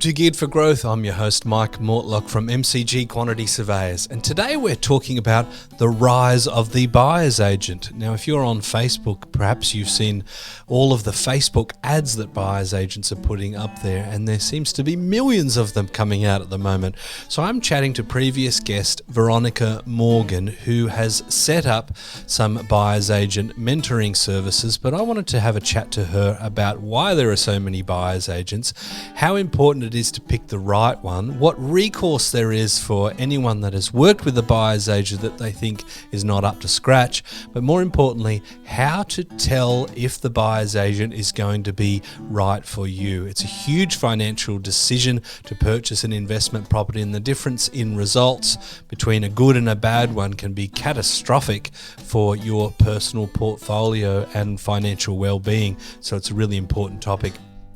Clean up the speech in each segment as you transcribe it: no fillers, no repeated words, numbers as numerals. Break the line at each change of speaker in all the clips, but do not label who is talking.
to Geared for Growth. I'm your host, Mike Mortlock from MCG Quantity Surveyors, and today we're talking about the rise of the buyer's agent. Now, if you're on Facebook, perhaps you've seen all of the Facebook ads that buyer's agents are putting up there, and there seems to be millions of them coming out at the moment. So I'm chatting to previous guest Veronica Morgan, who has set up some buyer's agent mentoring services, but I wanted to have a chat to her about why there are so many buyer's agents, how important it is to pick the right one, what recourse there is for anyone that has worked with a buyer's agent that they think is not up to scratch, but more importantly, how to tell if the buyer's agent is going to be right for you. It's a huge financial decision to purchase an investment property, and the difference in results between a good and a bad one can be catastrophic for your personal portfolio and financial well-being. So it's a really important topic.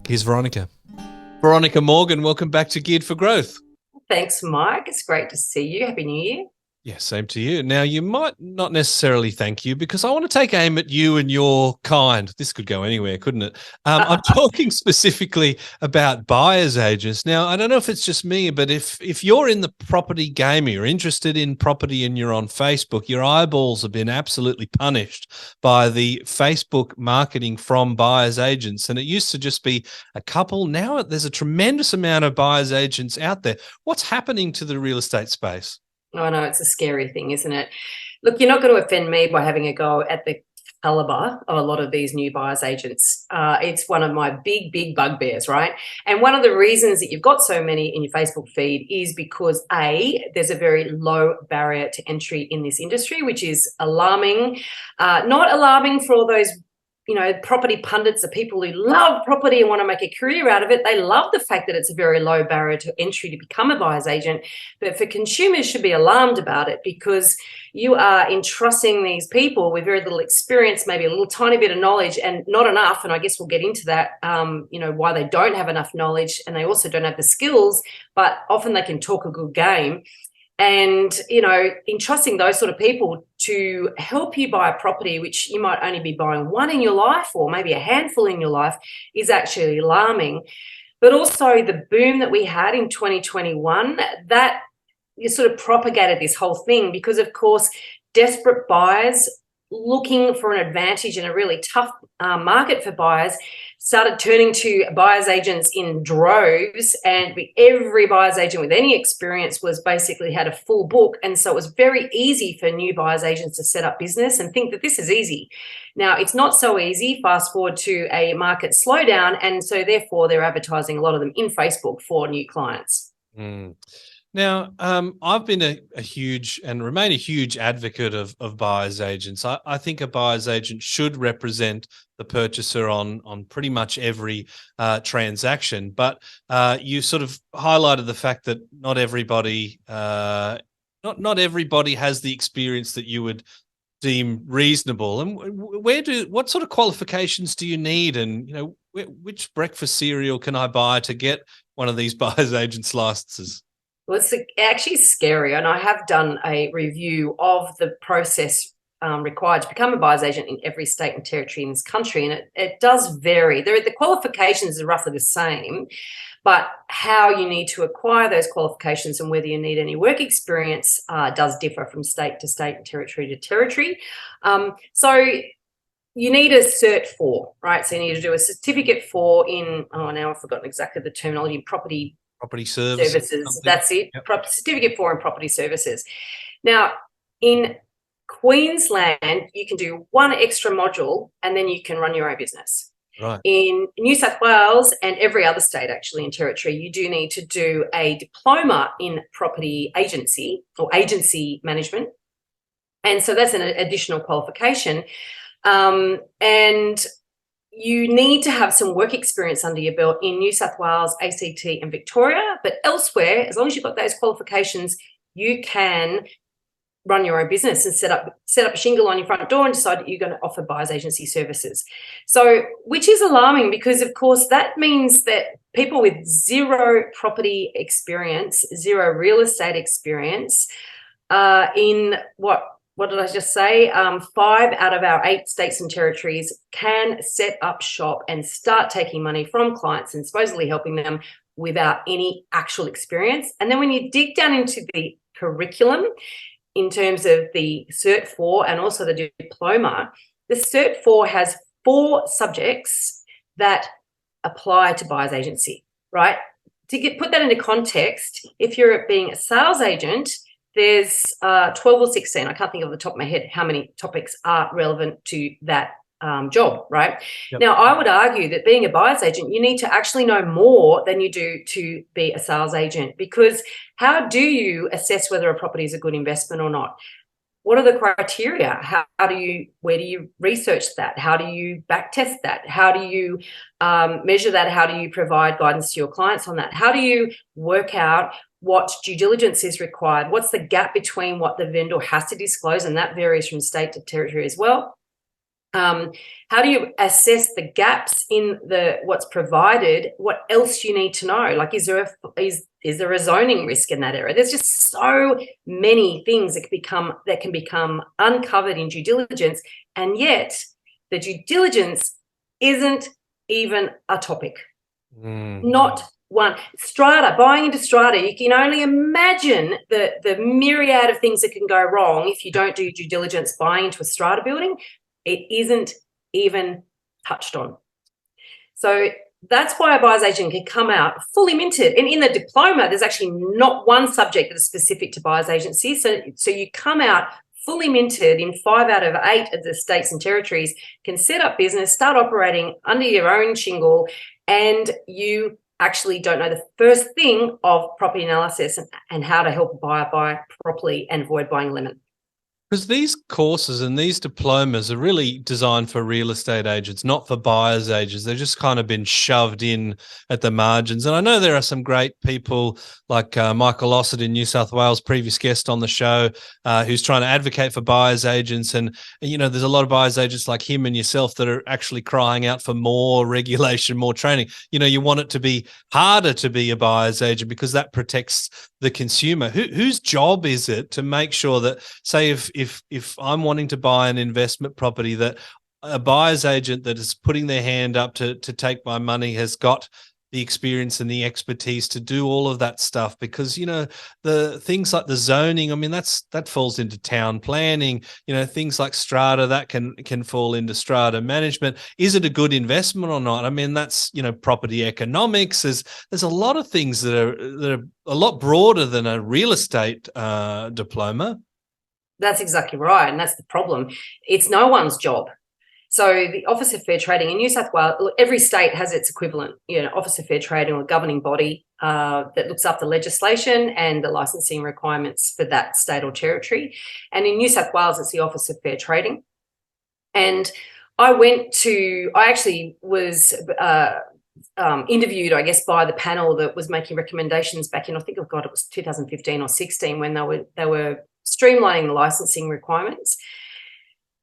Here's Veronica. Veronica Morgan, welcome back to Geared for Growth.
Thanks, Mike. It's great to see you. Happy New Year.
Yeah, same to you. Now, you might not necessarily thank you because I want to take aim at you and your kind. This could go anywhere, couldn't it? I'm talking specifically about buyer's agents. Now, I don't know if it's just me, but if you're in the property game, you're interested in property and you're on Facebook, your eyeballs have been absolutely punished by the Facebook marketing from buyer's agents. And it used to just be a couple. Now there's a tremendous amount of buyer's agents out there. What's happening to the real estate space?
Oh, no, it's a scary thing, isn't it? Look, you're not going to offend me by having a go at the caliber of a lot of these new buyer's agents. It's one of my big bugbears, right? And one of the reasons that you've got so many in your Facebook feed is because there's a very low barrier to entry in this industry, which is alarming. Not alarming for all those property pundits, the people who love property and want to make a career out of it. They love the fact that it's a very low barrier to entry to become a buyer's agent. But for consumers, should be alarmed about it because you are entrusting these people with very little experience, maybe a little tiny bit of knowledge and not enough. And I guess we'll get into that, why they don't have enough knowledge and they also don't have the skills, but often they can talk a good game. And, entrusting those sort of people to help you buy a property, which you might only be buying one in your life or maybe a handful in your life, is actually alarming. But also the boom that we had in 2021, that sort of propagated this whole thing because, of course, desperate buyers looking for an advantage in a really tough market for buyers started turning to buyer's agents in droves, and every buyer's agent with any experience was basically had a full book. And so it was very easy for new buyer's agents to set up business and think that this is easy. Now, it's not so easy. Fast forward to a market slowdown, and so therefore they're advertising a lot of them in Facebook for new clients.
Now, I've been a huge and remain a huge advocate of buyer's agents. I think a buyer's agent should represent the purchaser on pretty much every transaction. But you sort of highlighted the fact that not everybody not everybody has the experience that you would deem reasonable. And what sort of qualifications do you need? And which breakfast cereal can I buy to get one of these buyer's agents licenses?
Well, it's actually scary, and I have done a review of the process required to become a buyer's agent in every state and territory in this country, and it does vary. The qualifications are roughly the same, but how you need to acquire those qualifications and whether you need any work experience does differ from state to state and territory to territory. So you need a Cert 4, right? So you need to do a Certificate 4 in, now I've forgotten exactly the terminology, property services. That's it. Yep. Certificate 4 in property services. Now, in Queensland, you can do one extra module and then you can run your own business.
Right.
In New South Wales and every other state actually in territory, you do need to do a diploma in property agency or agency management. And so that's an additional qualification. And you need to have some work experience under your belt in New South Wales, ACT and Victoria, but elsewhere, as long as you've got those qualifications, you can run your own business and set up a shingle on your front door and decide that you're going to offer buyer's agency services. So, which is alarming because, of course, that means that people with zero property experience, zero real estate experience, in what did I just say? 5 out of our 8 states and territories can set up shop and start taking money from clients and supposedly helping them without any actual experience. And then when you dig down into the curriculum in terms of the Cert 4 and also the diploma, the Cert 4 has 4 subjects that apply to buyer's agency, right? To put that into context, if you're being a sales agent, there's 12 or 16. I can't think off the top of my head how many topics are relevant to that job, right?
Yep.
Now, I would argue that being a buyer's agent, you need to actually know more than you do to be a sales agent, because how do you assess whether a property is a good investment or not? What are the criteria? Where do you research that? How do you back test that? How do you measure that? How do you provide guidance to your clients on that? How do you work out what due diligence is required? What's the gap between what the vendor has to disclose? And that varies from state to territory as well. How do you assess the gaps in what's provided? What else you need to know? Like, is there a zoning risk in that area? There's just so many things that can become uncovered in due diligence, and yet the due diligence isn't even a topic. Not one. Strata, buying into strata, you can only imagine the myriad of things that can go wrong if you don't do due diligence buying into a strata building. It isn't even touched on. So that's why a buyer's agent can come out fully minted. And in the diploma, there's actually not one subject that is specific to buyer's agency. So you come out fully minted in 5 out of 8 of the states and territories, can set up business, start operating under your own shingle, and you actually don't know the first thing of property analysis and how to help a buyer buy properly and avoid buying a lemon.
Because these courses and these diplomas are really designed for real estate agents, not for buyers agents. They've just kind of been shoved in at the margins. And I know there are some great people like Michael Ossett in New South Wales, previous guest on the show, who's trying to advocate for buyers agents. And, you know, there's a lot of buyers agents like him and yourself that are actually crying out for more regulation, more training. You know, you want it to be harder to be a buyer's agent because that protects the consumer. Whose job is it to make sure that, say, if I'm wanting to buy an investment property, that a buyer's agent that is putting their hand up to take my money has got the experience and the expertise to do all of that stuff? Because, you know, the things like the zoning, I mean, that falls into town planning, you know, things like strata, that can fall into strata management. Is it a good investment or not? I mean, that's, you know, property economics. There's a lot of things that are a lot broader than a real estate diploma.
That's exactly right. And that's the problem. It's no one's job. So the Office of Fair Trading in New South Wales, every state has its equivalent, you know, Office of Fair Trading, or governing body that looks after legislation and the licensing requirements for that state or territory. And in New South Wales, it's the Office of Fair Trading. And I actually was interviewed, I guess, by the panel that was making recommendations back in, I think, it was 2015 or 16, when they were streamlining the licensing requirements.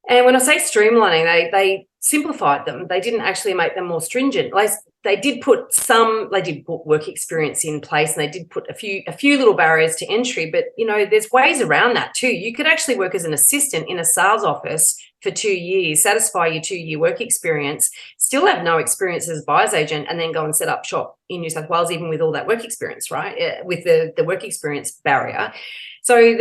And when I say streamlining, they simplified them. They didn't actually make them more stringent. They did put work experience in place, and they did put a few little barriers to entry. But, you know, there's ways around that too. You could actually work as an assistant in a sales office for 2 years, satisfy your 2-year work experience, still have no experience as a buyer's agent, and then go and set up shop in New South Wales, even with all that work experience, right? With the work experience barrier. So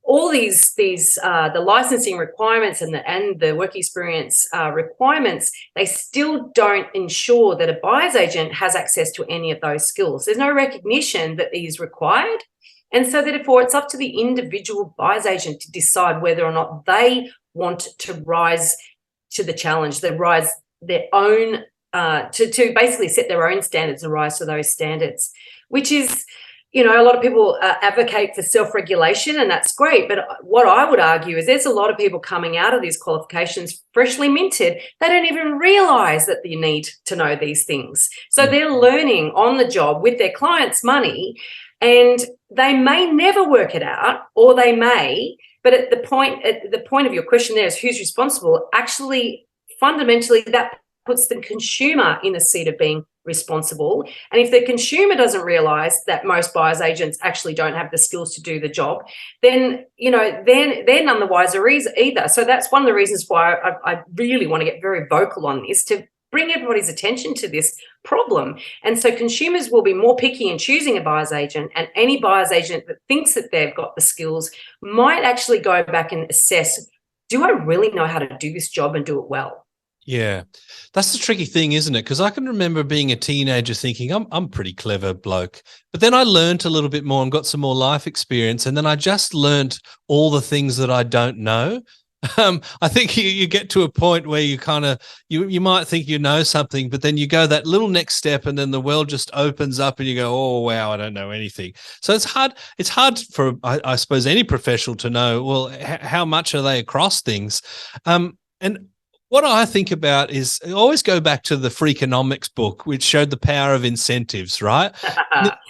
all these the licensing requirements and the work experience requirements, they still don't ensure that a buyer's agent has access to any of those skills. There's no recognition that these required. And so therefore it's up to the individual buyer's agent to decide whether or not they want to rise to the challenge, to basically set their own standards and rise to those standards, which is, you know, a lot of people advocate for self-regulation, and that's great. But what I would argue is there's a lot of people coming out of these qualifications freshly minted. They don't even realise that you need to know these things. So they're learning on the job with their clients' money, and they may never work it out, or they may. But at the point of your question there is who's responsible. Actually, fundamentally, that puts the consumer in the seat of being responsible. And if the consumer doesn't realise that most buyers agents actually don't have the skills to do the job, then, you know, they're none the wiser either. So that's one of the reasons why I really want to get very vocal on this, to bring everybody's attention to this problem. And so consumers will be more picky in choosing a buyer's agent, and any buyer's agent that thinks that they've got the skills might actually go back and assess, do I really know how to do this job and do it well?
Yeah, that's the tricky thing, isn't it? Because I can remember being a teenager thinking, I'm a pretty clever bloke. But then I learned a little bit more and got some more life experience. And then I just learned all the things that I don't know. I think you get to a point where you kind of, you might think you know something, but then you go that little next step and then the world just opens up and you go, oh, wow, I don't know anything. So it's hard for, I suppose, any professional to know, well, how much are they across things? And what I think about is I always go back to the Freakonomics book, which showed the power of incentives, right?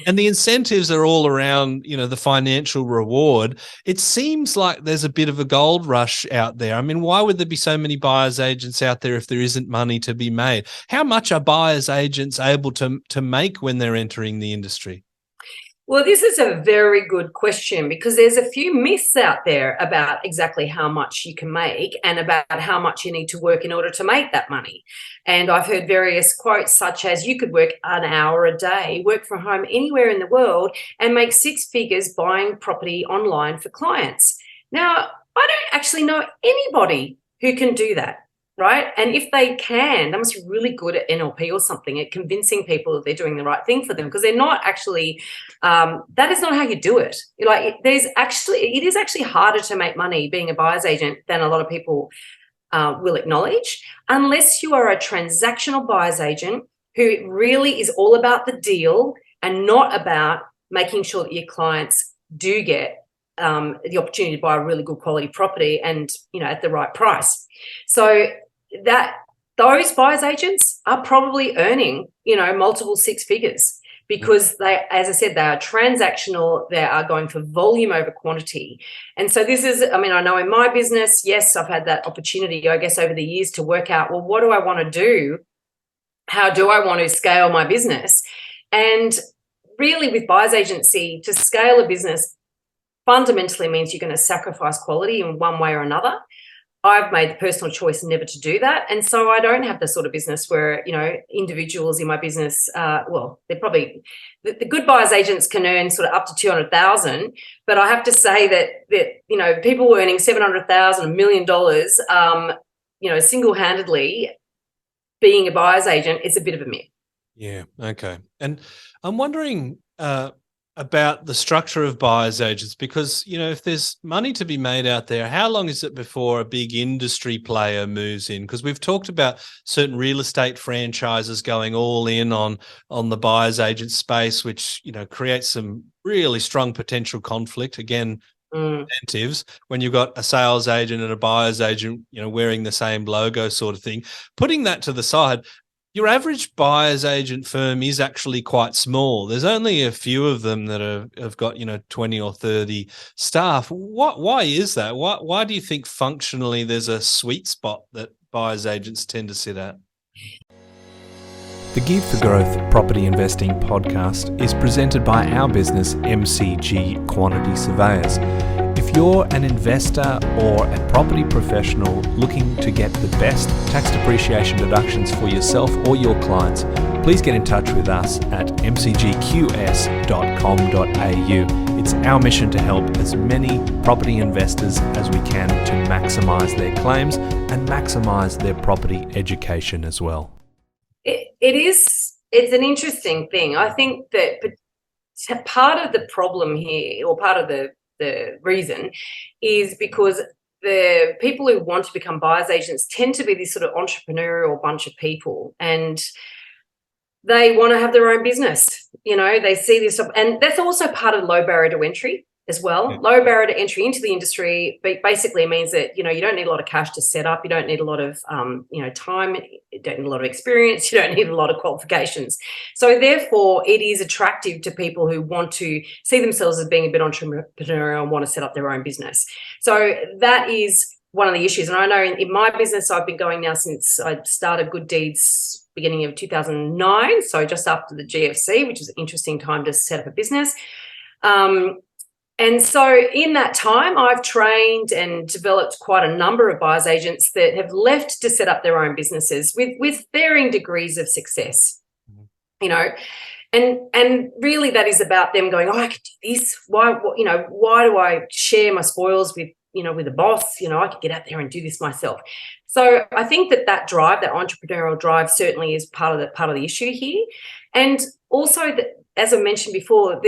And the incentives are all around, the financial reward. It seems like there's a bit of a gold rush out there. I mean, why would there be so many buyer's agents out there if there isn't money to be made? How much are buyer's agents able to make when they're entering the industry?
Well, this is a very good question, because there's a few myths out there about exactly how much you can make and about how much you need to work in order to make that money. And I've heard various quotes such as, you could work an hour a day, work from home anywhere in the world, and make six figures buying property online for clients. Now, I don't actually know anybody who can do that. Right. And if they can, they must be really good at NLP or something, at convincing people that they're doing the right thing for them, because they're not actually, that is not how you do it. Like, it is actually harder to make money being a buyer's agent than a lot of people will acknowledge, unless you are a transactional buyer's agent who really is all about the deal and not about making sure that your clients do get the opportunity to buy a really good quality property and, at the right price. So that those buyer's agents are probably earning, multiple six figures, because they, as I said, they are transactional. They are going for volume over quantity. And so this is, I know in my business, yes, I've had that opportunity, I guess, over the years to work out, well, what do I want to do? How do I want to scale my business? And really, with buyer's agency, to scale a business fundamentally means you're going to sacrifice quality in one way or another. I've made the personal choice never to do that. And so I don't have the sort of business where, individuals in my business, they're probably, the good buyer's agents can earn sort of up to 200,000. But I have to say that people earning 700,000, $1 million, single-handedly being a buyer's agent is a bit of a myth.
Yeah. Okay. And I'm wondering, about the structure of buyer's agents, because, if there's money to be made out there, how long is it before a big industry player moves in? Because we've talked about certain real estate franchises going all in on the buyer's agent space, which, creates some really strong potential conflict. Again, incentives when you've got a sales agent and a buyer's agent, wearing the same logo sort of thing. Putting that to the side, your average buyer's agent firm is actually quite small. There's only a few of them that have got, 20 or 30 staff. Why is that? Why do you think functionally there's a sweet spot that buyer's agents tend to sit at? The Geared for Growth Property Investing podcast is presented by our business, MCG Quantity Surveyors. If you're an investor or a property professional looking to get the best tax depreciation deductions for yourself or your clients, please get in touch with us at mcgqs.com.au. It's our mission to help as many property investors as we can to maximise their claims and maximise their property education as well.
It's an interesting thing. I think that part of the problem here, or part of the reason, is because the people who want to become buyer's agents tend to be this sort of entrepreneurial bunch of people, and they want to have their own business. They see this, and that's also part of low barrier to entry as well. Yeah. Low barrier to entry into the industry basically means that, you don't need a lot of cash to set up. You don't need a lot of, time. You don't need a lot of experience. You don't need a lot of qualifications. So therefore, it is attractive to people who want to see themselves as being a bit entrepreneurial and want to set up their own business. So that is one of the issues. And I know in my business, I've been going now since I started Good Deeds beginning of 2009. So just after the GFC, which is an interesting time to set up a business. And so in that time, I've trained and developed quite a number of buyer's agents that have left to set up their own businesses with varying degrees of success, you know. And really that is about them going, oh, I could do this. Why do I share my spoils with a boss? I could get out there and do this myself. So I think that drive, that entrepreneurial drive, certainly is part of the issue here. And also, as I mentioned before,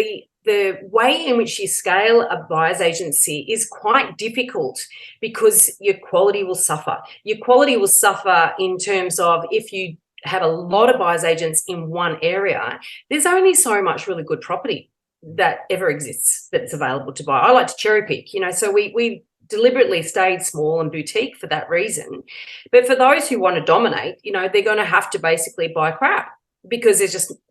the way in which you scale a buyer's agency is quite difficult because your quality will suffer. Your quality will suffer in terms of if you have a lot of buyer's agents in one area, there's only so much really good property that ever exists that's available to buy. I like to cherry pick, so we deliberately stayed small and boutique for that reason. But for those who want to dominate, they're going to have to basically buy crap because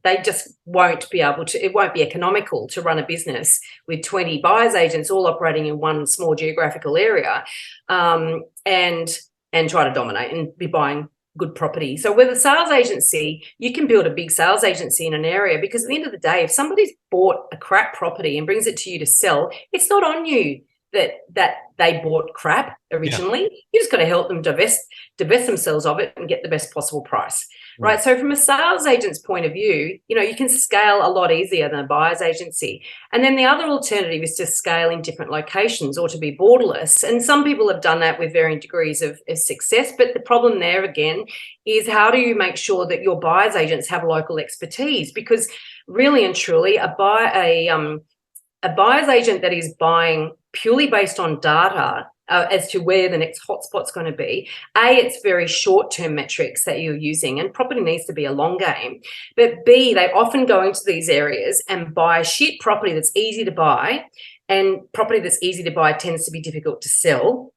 they just won't be able to, it won't be economical to run a business with 20 buyer's agents all operating in one small geographical area and try to dominate and be buying good property. So with a sales agency, you can build a big sales agency in an area because at the end of the day, if somebody's bought a crap property and brings it to you to sell, it's not on you that they bought crap originally. Yeah. You just got to help them divest themselves of it and get the best possible price, right? So from a sales agent's point of view, you can scale a lot easier than a buyer's agency. And then the other alternative is to scale in different locations or to be borderless. And some people have done that with varying degrees of success. But the problem there, again, is how do you make sure that your buyer's agents have local expertise? Because really and truly, a buyer's agent that is buying purely based on data as to where the next hotspot's going to be, it's very short-term metrics that you're using, and property needs to be a long game. But B, they often go into these areas and buy shit property that's easy to buy, and property that's easy to buy tends to be difficult to sell,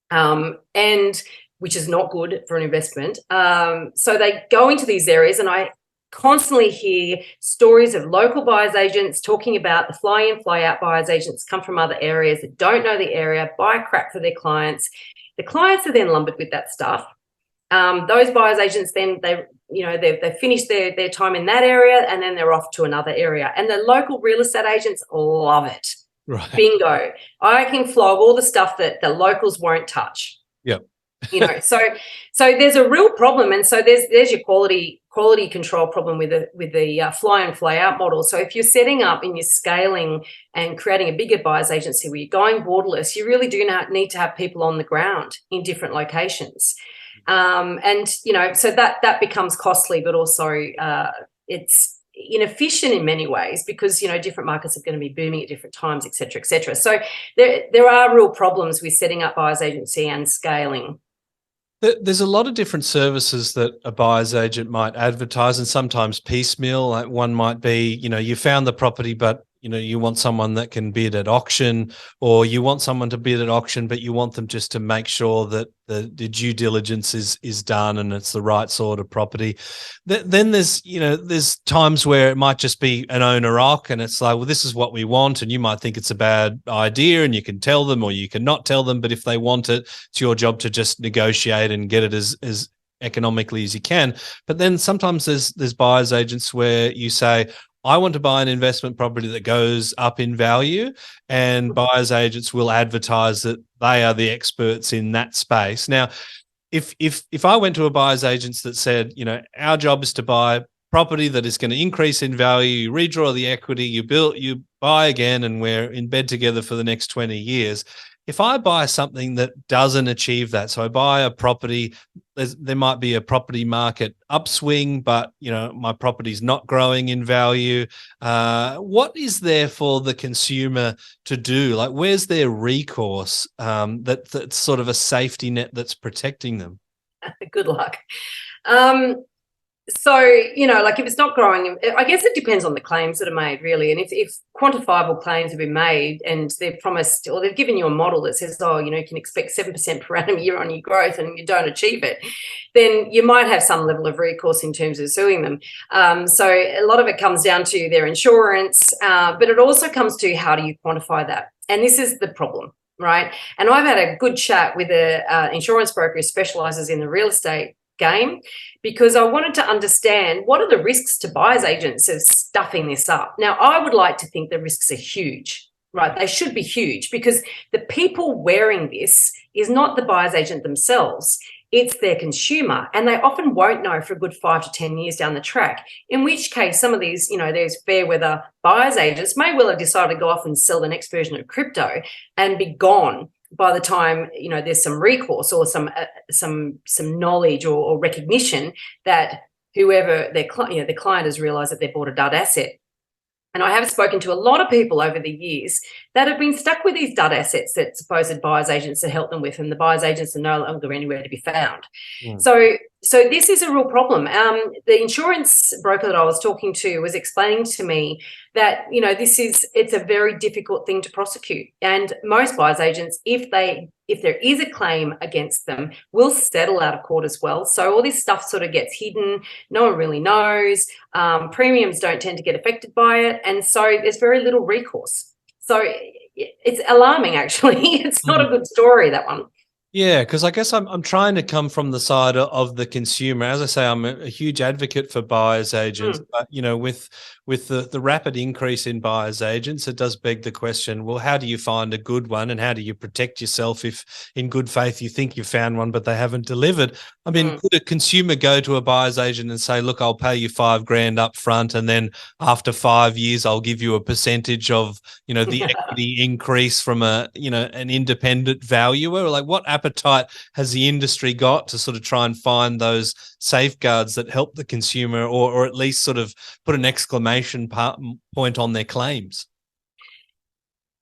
and which is not good for an investment. So they go into these areas, and I constantly hear stories of local buyer's agents talking about the fly-in, fly-out buyer's agents come from other areas that don't know the area, buy crap for their clients. The clients are then lumbered with that stuff. Those buyer's agents then they've finished their time in that area and then they're off to another area. And the local real estate agents love it.
Right.
Bingo. I can flog all the stuff that the locals won't touch.
Yep.
So there's a real problem, and so there's your quality control problem with the fly in, fly out model. So if you're setting up and you're scaling and creating a bigger buyer's agency where you're going borderless, you really do need to have people on the ground in different locations, and so that becomes costly, but also it's inefficient in many ways because different markets are going to be booming at different times, et cetera, et cetera. So there are real problems with setting up buyer's agency and scaling.
There's a lot of different services that a buyer's agent might advertise, and sometimes piecemeal. Like one might be, you found the property, but you want someone that can bid at auction, or you want someone to bid at auction, but you want them just to make sure that the due diligence is done and it's the right sort of property. Then there's times where it might just be an owner occ, and it's like, well, this is what we want, and you might think it's a bad idea, and you can tell them or you can not tell them, but if they want it, it's your job to just negotiate and get it as economically as you can. But then sometimes there's buyer's agents where you say, I want to buy an investment property that goes up in value, and buyer's agents will advertise that they are the experts in that space. Now, if I went to a buyer's agent that said, our job is to buy property that is going to increase in value, you redraw the equity, you buy again, and we're in bed together for the next 20 years. If I buy something that doesn't achieve that, so I buy a property, there might be a property market upswing, but my property's not growing in value. What is there for the consumer to do? Like, where's their recourse? That's sort of a safety net that's protecting them.
Good luck. So, like if it's not growing, I guess it depends on the claims that are made, really. And if quantifiable claims have been made and they've promised, or they've given you a model that says, you can expect 7% per annum year-on-year growth and you don't achieve it, then you might have some level of recourse in terms of suing them. So a lot of it comes down to their insurance, but it also comes to how do you quantify that? And this is the problem, right? And I've had a good chat with an insurance broker who specialises in the real estate game, because I wanted to understand what are the risks to buyer's agents of stuffing this up. Now, I would like to think the risks are huge, right? They should be huge, because the people wearing this is not the buyer's agent themselves. It's their consumer, and they often won't know for a good 5 to 10 years down the track, in which case some of these, those fair weather buyer's agents may well have decided to go off and sell the next version of crypto and be gone by the time, there's some recourse or some knowledge or recognition that whoever their client has realized that they bought a dud asset. And I have spoken to a lot of people over the years that have been stuck with these dud assets that supposed buyer's agents have helped them with, and the buyer's agents are no longer anywhere to be found. Mm. So this is a real problem. The insurance broker that I was talking to was explaining to me that, it's a very difficult thing to prosecute. And most buyer's agents, if there is a claim against them, will settle out of court as well. So all this stuff sort of gets hidden. No one really knows. Premiums don't tend to get affected by it. And so there's very little recourse. So it's alarming, actually. It's not a good story, that one.
Yeah, because I guess I'm trying to come from the side of the consumer. As I say, I'm a huge advocate for buyer's agents, but with the rapid increase in buyer's agents, it does beg the question, well, how do you find a good one, and how do you protect yourself if in good faith you think you found one but they haven't delivered? I mean, could a consumer go to a buyer's agent and say, look, I'll pay you $5,000 up front, and then after 5 years I'll give you a percentage of, the equity increase from an independent valuer? Like, what appetite has the industry got to sort of try and find those safeguards that help the consumer, or at least sort of put an exclamation point on their claims?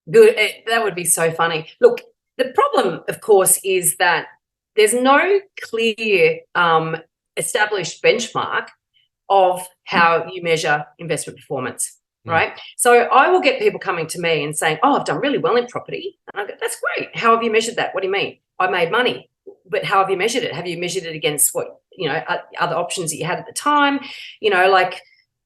Good. That would be so funny. Look, the problem, of course, is that there's no clear established benchmark of how you measure investment performance, right? So I will get people coming to me and saying, oh, I've done really well in property. And I go, that's great. How have you measured that? What do you mean? I made money. But how have you measured it? Have you measured it against what, other options that you had at the time?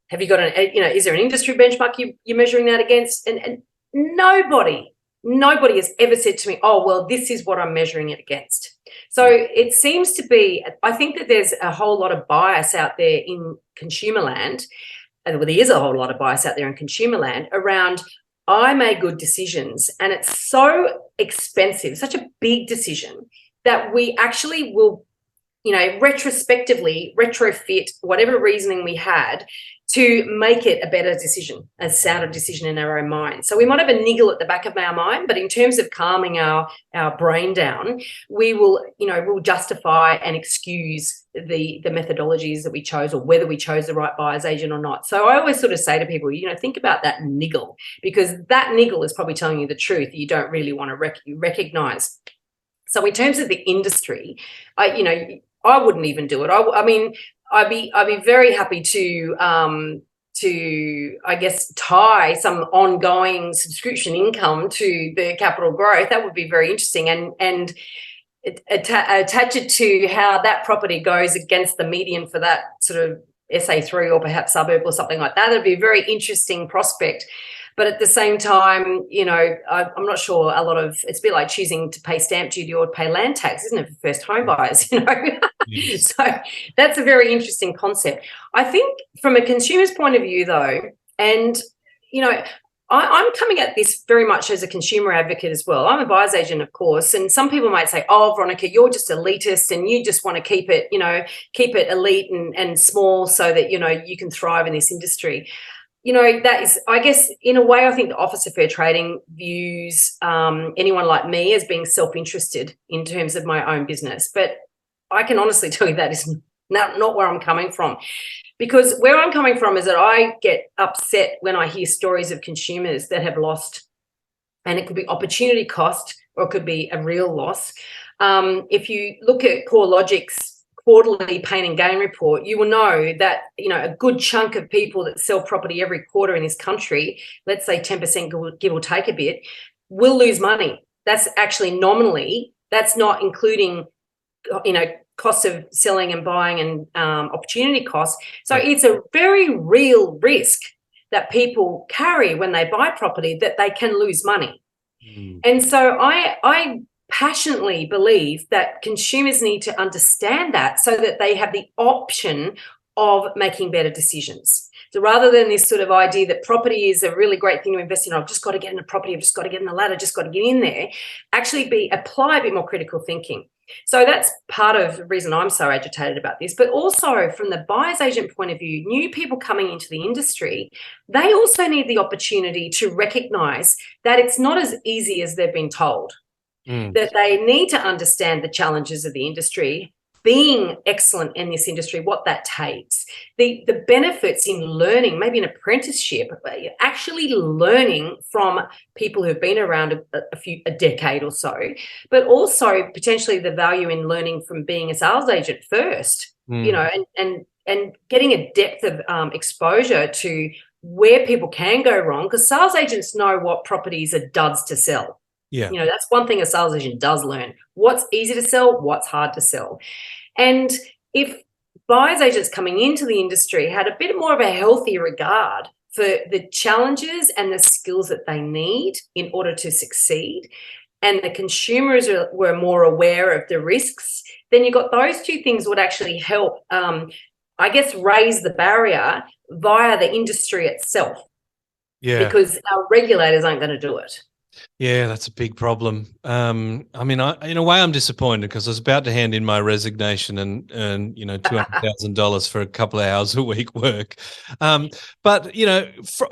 Have you got is there an industry benchmark you're measuring that against? And nobody has ever said to me, oh, well, this is what I'm measuring it against. So it seems to be, I think that there's a whole lot of bias out there in consumer land. And there is a whole lot of bias out there in consumer land around, I made good decisions, and it's so expensive, such a big decision, that we actually will, retrospectively retrofit whatever reasoning we had to make it a better decision, a sounder decision in our own mind. So we might have a niggle at the back of our mind, but in terms of calming our brain down, we will, we'll justify and excuse the methodologies that we chose, or whether we chose the right buyer's agent or not. So I always sort of say to people, think about that niggle, because that niggle is probably telling you the truth that you don't really want to recognize. So in terms of the industry, I wouldn't even do it. I mean, I'd be very happy to I guess tie some ongoing subscription income to the capital growth. That would be very interesting, and attach it to how that property goes against the median for that sort of SA3 or perhaps suburb or something like that. That'd be a very interesting prospect. But at the same time, I'm not sure it's a bit like choosing to pay stamp duty or pay land tax, isn't it, for first home buyers, Yes. So that's a very interesting concept. I think from a consumer's point of view, though, and, I'm coming at this very much as a consumer advocate as well. I'm a buyer's agent, of course, and some people might say, oh, Veronica, you're just elitist and you just want to keep it elite and small so that, you can thrive in this industry. That is, I guess, in a way, I think the Office of Fair Trading views anyone like me as being self-interested in terms of my own business. But I can honestly tell you that is not where I'm coming from. Because where I'm coming from is that I get upset when I hear stories of consumers that have lost, and it could be opportunity cost or it could be a real loss. If you look at CoreLogic's quarterly pain and gain report, you will know that, a good chunk of people that sell property every quarter in this country, let's say 10% give or take a bit, will lose money. That's actually nominally, that's not including, cost of selling and buying and opportunity costs. So it's a very real risk that people carry when they buy property, that they can lose money. And so I passionately believe that consumers need to understand that, so that they have the option of making better decisions. So rather than this sort of idea that property is a really great thing to invest in, I've just got to get in a property, I've just got to get in the ladder, just got to get in there, actually apply a bit more critical thinking. So that's part of the reason I'm so agitated about this. But also from the buyer's agent point of view, new people coming into the industry, they also need the opportunity to recognise that it's not as easy as they've been told, that they need to understand the challenges of the industry, being excellent in this industry, what that takes, the benefits in learning, maybe an apprenticeship, actually learning from people who've been around a decade or so, but also potentially the value in learning from being a sales agent first, you know, and getting a depth of exposure to where people can go wrong, because sales agents know what properties are duds to sell.
Yeah.
You know, that's one thing a sales agent does learn: what's easy to sell, what's hard to sell. And if buyer's agents coming into the industry had a bit more of a healthy regard for the challenges and the skills that they need in order to succeed, and the consumers were more aware of the risks, then you got those two things would actually help, I guess, raise the barrier via the industry itself.
Yeah.
Because our regulators aren't going to do it.
Yeah, that's a big problem. I mean, in a way, I'm disappointed because I was about to hand in my resignation and earn, $200,000 for a couple of hours a week work. But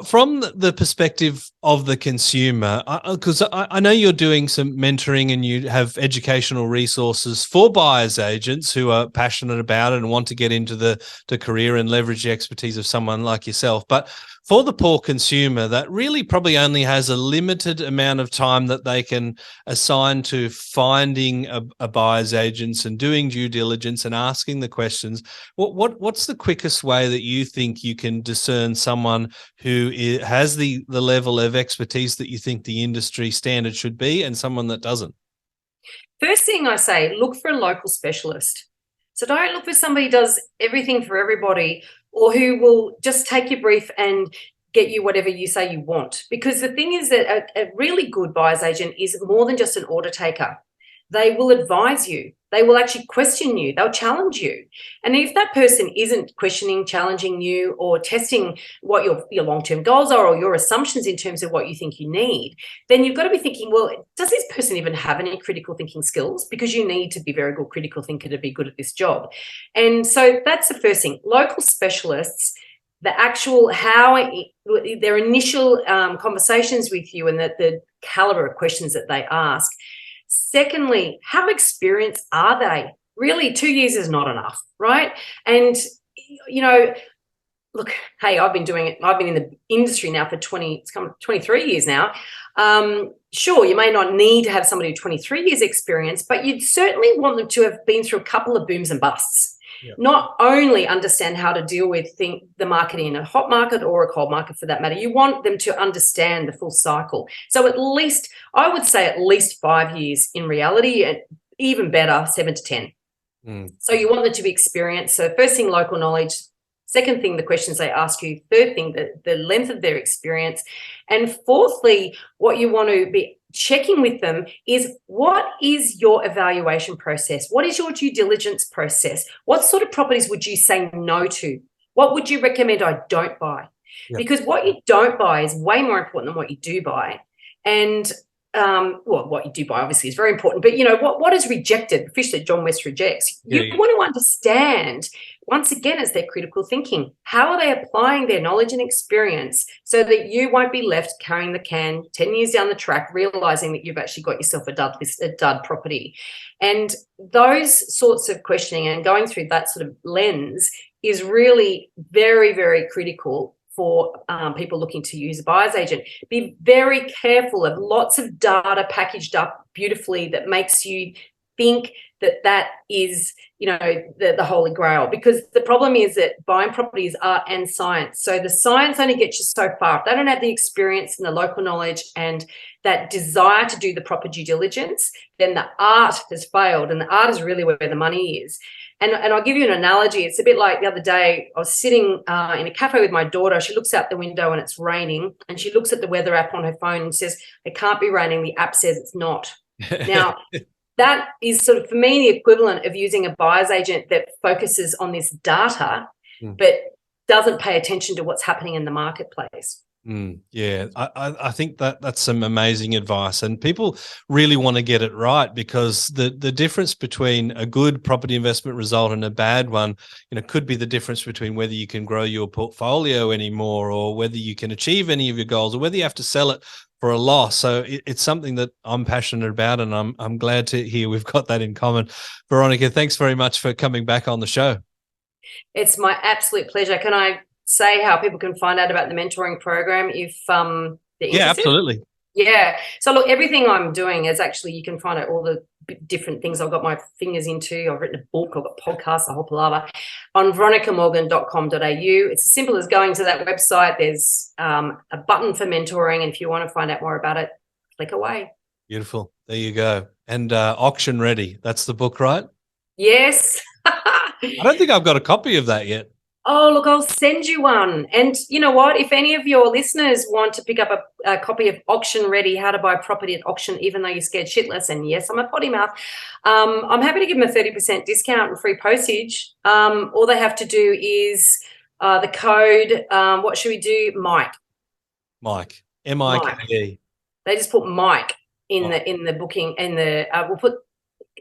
from the perspective of the consumer, because I know you're doing some mentoring and you have educational resources for buyers agents who are passionate about it and want to get into the career and leverage the expertise of someone like yourself. But for the poor consumer, that really probably only has a limited amount of time that they can assign to finding a buyer's agents and doing due diligence and asking the questions. What's the quickest way that you think you can discern someone who has the level of expertise that you think the industry standard should be and someone that doesn't?
First thing I say, look for a local specialist. So don't look for somebody who does everything for everybody, or who will just take your brief and get you whatever you say you want. Because the thing is that a really good buyer's agent is more than just an order taker. They will advise you. They will actually question you. They'll challenge you. And if that person isn't questioning, challenging you, or testing what your long-term goals are or your assumptions in terms of what you think you need, then you've got to be thinking, well, does this person even have any critical thinking skills? Because you need to be a very good critical thinker to be good at this job. And so that's the first thing. Local specialists, the actual their initial conversations with you and the caliber of questions that they ask. Secondly, how experienced are they? Really, 2 years is not enough, right? And, look, hey, I've been doing it. I've been in the industry now for 23 years now. Sure, you may not need to have somebody with 23 years experience, but you'd certainly want them to have been through a couple of booms and busts. Yep. Not only understand how to deal with the market in a hot market or a cold market for that matter, you want them to understand the full cycle. So at least, I would say at least 5 years in reality, and even better, 7 to 10. So you want them to be experienced. So first thing, local knowledge. Second thing, the questions they ask you. Third thing, the length of their experience. And fourthly, what you want to be checking with them is, what is your evaluation process? What is your due diligence process? What sort of properties would you say no to? What would you recommend I don't buy? Yep. Because what you don't buy is way more important than what you do buy. And what you do buy obviously is very important, but what is rejected, the fish that John West rejects. You want to understand, once again, it's their critical thinking. How are they applying their knowledge and experience so that you won't be left carrying the can 10 years down the track, realizing that you've actually got yourself a dud property? And those sorts of questioning and going through that sort of lens is really very, very critical for people looking to use a buyer's agent. Be very careful of lots of data packaged up beautifully that makes you think that is, the holy grail. Because the problem is that buying property is art and science. So the science only gets you so far. If they don't have the experience and the local knowledge and that desire to do the proper due diligence, then the art has failed, and the art is really where the money is. And I'll give you an analogy. It's a bit like the other day, I was sitting in a cafe with my daughter. She looks out the window and it's raining, and she looks at the weather app on her phone and says, "It can't be raining. The app says it's not." Now, that is sort of, for me, the equivalent of using a buyer's agent that focuses on this data, but doesn't pay attention to what's happening in the marketplace.
Yeah, I think that's some amazing advice, and people really want to get it right, because the difference between a good property investment result and a bad one, could be the difference between whether you can grow your portfolio anymore, or whether you can achieve any of your goals, or whether you have to sell it for a loss. So it's something that I'm passionate about, and I'm glad to hear we've got that in common. Veronica, thanks very much for coming back on the show.
It's my absolute pleasure. Can I say how people can find out about the mentoring program if they're interested?
Yeah, absolutely.
Yeah. So look, everything I'm doing is actually, you can find out all the different things I've got my fingers into. I've written a book, I've got podcasts, a whole palaver on veronicamorgan.com.au. It's as simple as going to that website. There's a button for mentoring, and if you want to find out more about it, click away.
Beautiful. There you go. And Auction Ready, that's the book, right?
Yes.
I don't think I've got a copy of that yet.
Oh, look, I'll send you one. And you know what? If any of your listeners want to pick up a copy of Auction Ready, How to Buy Property at Auction, Even Though You're Scared Shitless, and yes, I'm a potty mouth, I'm happy to give them a 30% discount and free postage. All they have to do is the code, what should we do? Mike.
M-I-K-E.
They just put Mike in the booking, and we'll put,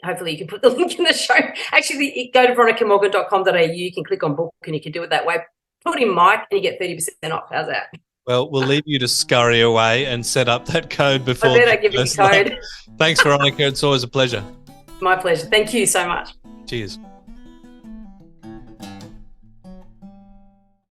hopefully you can put the link in the show. Actually, go to veronicamorgan.com.au. You can click on book, and you can do it that way. Put in Mike and you get 30% off. How's that?
Well, we'll leave you to scurry away and set up that code before.
I better give you the code.
Thanks, Veronica. It's always a pleasure.
My pleasure. Thank you so much.
Cheers.